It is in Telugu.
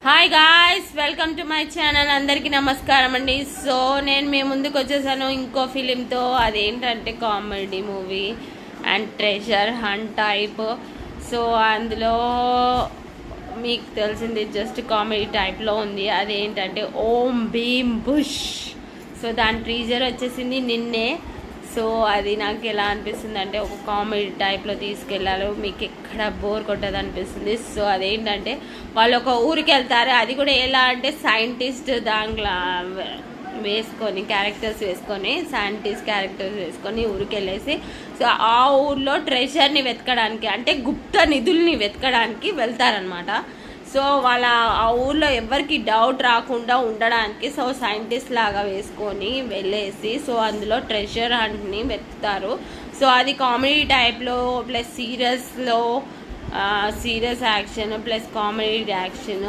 Hi guys, welcome to my channel. అందరికీ నమస్కారం అండి. సో నేను మీ ముందుకు వచ్చేసాను ఇంకో ఫిలింతో. అదేంటంటే comedy movie and treasure hunt type. So అందులో మీకు తెలిసింది జస్ట్ కామెడీ టైప్లో ఉంది. అదేంటంటే ఓం భీమ్ బుష్. సో దాని ట్రీజర్ వచ్చేసింది నిన్నే. సో అది నాకు ఎలా అనిపిస్తుంది అంటే ఒక కామెడీ టైప్లో తీసుకెళ్ళాలి, మీకు ఎక్కడ బోర్ కొట్టదు అనిపిస్తుంది. సో అదేంటంటే వాళ్ళు ఒక ఊరికి వెళ్తారు. అది కూడా ఎలా అంటే సైంటిస్ట్ దాంట్లో వేసుకొని క్యారెక్టర్స్ వేసుకొని సైంటిస్ట్ క్యారెక్టర్స్ వేసుకొని ఊరికి వెళ్ళేసి సో ఆ ఊర్లో ట్రెజర్ని వెతకడానికి అంటే గుప్త నిధుల్ని వెతకడానికి వెళ్తారనమాట. సో వాళ్ళ ఆ ఊర్లో ఎవరికి డౌట్ రాకుండా ఉండడానికి సో సైంటిస్ట్ లాగా వేసుకొని వెళ్ళేసి సో అందులో ట్రెజర్ హంట్ని వెతుకుతారు. సో అది కామెడీ టైప్లో plus serious action plus comedy action